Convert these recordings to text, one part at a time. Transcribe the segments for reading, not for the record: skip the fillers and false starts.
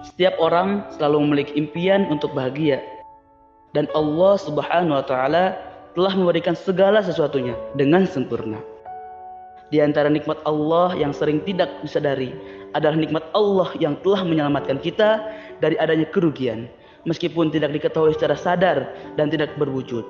Setiap orang selalu memiliki impian untuk bahagia. Dan Allah Subhanahu wa taala telah memberikan segala sesuatunya dengan sempurna. Di antara nikmat Allah yang sering tidak disadari adalah nikmat Allah yang telah menyelamatkan kita dari adanya kerugian, meskipun tidak diketahui secara sadar dan tidak berwujud.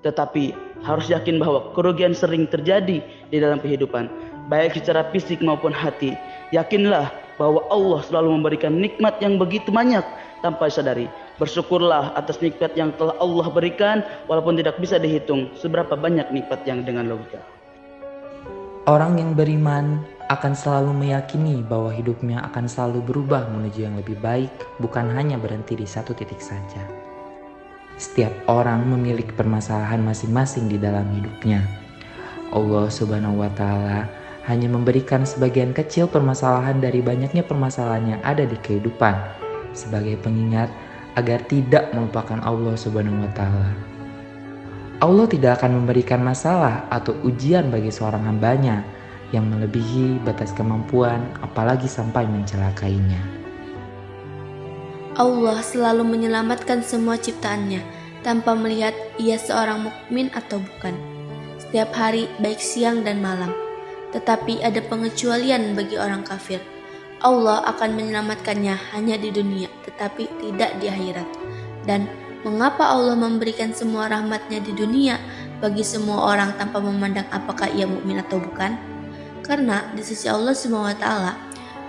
Tetapi harus yakin bahwa kerugian sering terjadi di dalam kehidupan, baik secara fisik maupun hati. Yakinlah bahwa Allah selalu memberikan nikmat yang begitu banyak tanpa disadari. Bersyukurlah atas nikmat yang telah Allah berikan, walaupun tidak bisa dihitung seberapa banyak nikmat yang dengan logika. Orang yang beriman akan selalu meyakini bahwa hidupnya akan selalu berubah menuju yang lebih baik, bukan hanya berhenti di satu titik saja. Setiap orang memiliki permasalahan masing-masing di dalam hidupnya. Allah Subhanahu wa taala hanya memberikan sebagian kecil permasalahan dari banyaknya permasalahan yang ada di kehidupan sebagai pengingat agar tidak melupakan Allah Subhanahu wa taala. Allah tidak akan memberikan masalah atau ujian bagi seorang hambanya yang melebihi batas kemampuan, apalagi sampai mencelakainya. Allah selalu menyelamatkan semua ciptaannya tanpa melihat ia seorang mukmin atau bukan. Setiap hari baik siang dan malam. Tetapi ada pengecualian bagi orang kafir. Allah akan menyelamatkannya hanya di dunia, tetapi tidak di akhirat. Dan mengapa Allah memberikan semua rahmatnya di dunia bagi semua orang tanpa memandang apakah ia mukmin atau bukan? Karena di sisi Allah SWT,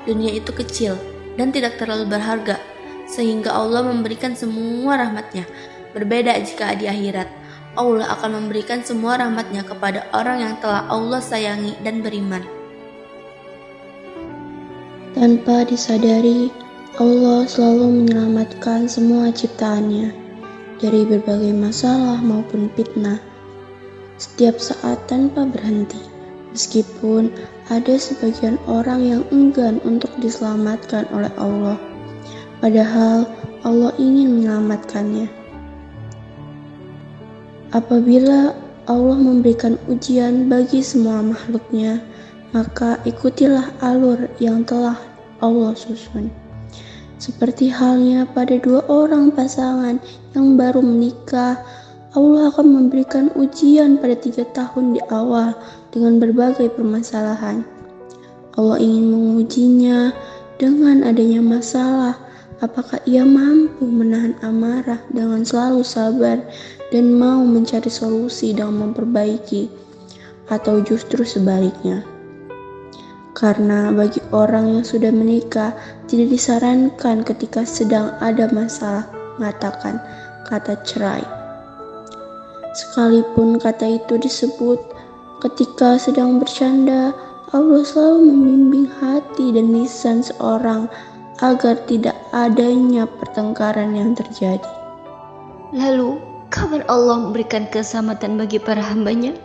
dunia itu kecil dan tidak terlalu berharga, sehingga Allah memberikan semua rahmatnya. Berbeda jika di akhirat, Allah akan memberikan semua rahmatnya kepada orang yang telah Allah sayangi dan beriman. Tanpa disadari, Allah selalu menyelamatkan semua ciptaannya dari berbagai masalah maupun fitnah setiap saat tanpa berhenti. Meskipun ada sebagian orang yang enggan untuk diselamatkan oleh Allah, padahal Allah ingin menyelamatkannya. Apabila Allah memberikan ujian bagi semua makhluknya, maka ikutilah alur yang telah Allah susun. Seperti halnya pada dua orang pasangan yang baru menikah, Allah akan memberikan ujian pada 3 tahun di awal dengan berbagai permasalahan. Allah ingin mengujinya dengan adanya masalah, apakah ia mampu menahan amarah dengan selalu sabar dan mau mencari solusi dengan memperbaiki, atau justru sebaliknya. Karena bagi orang yang sudah menikah, tidak disarankan ketika sedang ada masalah mengatakan kata cerai. Sekalipun kata itu disebut ketika sedang bercanda, Allah selalu membimbing hati dan lisan seorang agar tidak adanya pertengkaran yang terjadi. Lalu, kapan Allah memberikan keselamatan bagi para hambanya?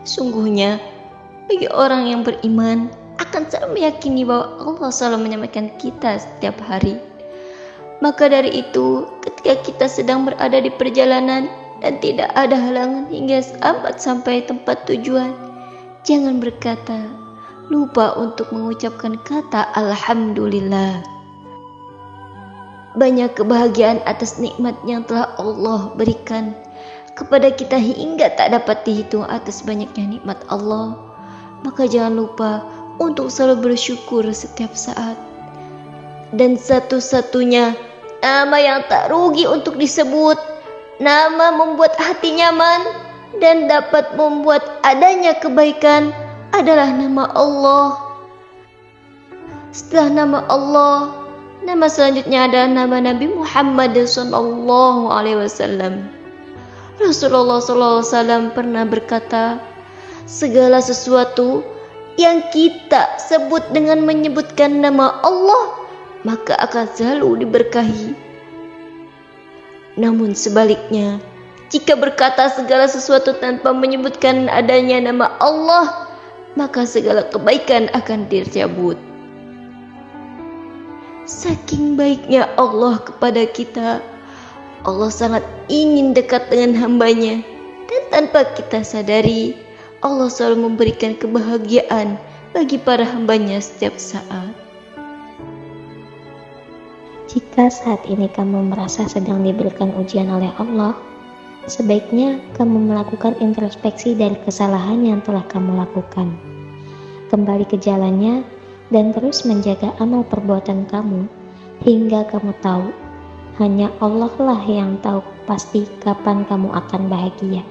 Sungguhnya, bagi orang yang beriman akan selalu meyakini bahwa Allah selalu menyelamatkan kita setiap hari. Maka dari itu, ketika kita sedang berada di perjalanan dan tidak ada halangan hingga sampai tempat tujuan, jangan berkata lupa untuk mengucapkan kata Alhamdulillah. Banyak kebahagiaan atas nikmat yang telah Allah berikan kepada kita hingga tak dapat dihitung atas banyaknya nikmat Allah. Maka jangan lupa untuk selalu bersyukur setiap saat. Dan satu-satunya nama yang tak rugi untuk disebut, nama membuat hati nyaman dan dapat membuat adanya kebaikan adalah nama Allah. Setelah nama Allah, nama selanjutnya adalah nama Nabi Muhammad SAW. Rasulullah SAW pernah berkata, segala sesuatu yang kita sebut dengan menyebutkan nama Allah, maka akan selalu diberkahi. Namun sebaliknya, jika berkata segala sesuatu tanpa menyebutkan adanya nama Allah, maka segala kebaikan akan dicabut. Saking baiknya Allah kepada kita, Allah sangat ingin dekat dengan hambanya, dan tanpa kita sadari, Allah selalu memberikan kebahagiaan bagi para hambanya setiap saat. Jika saat ini kamu merasa sedang diberikan ujian oleh Allah, sebaiknya kamu melakukan introspeksi dari kesalahan yang telah kamu lakukan. Kembali ke jalannya dan terus menjaga amal perbuatan kamu hingga kamu tahu hanya Allah lah yang tahu pasti kapan kamu akan bahagia.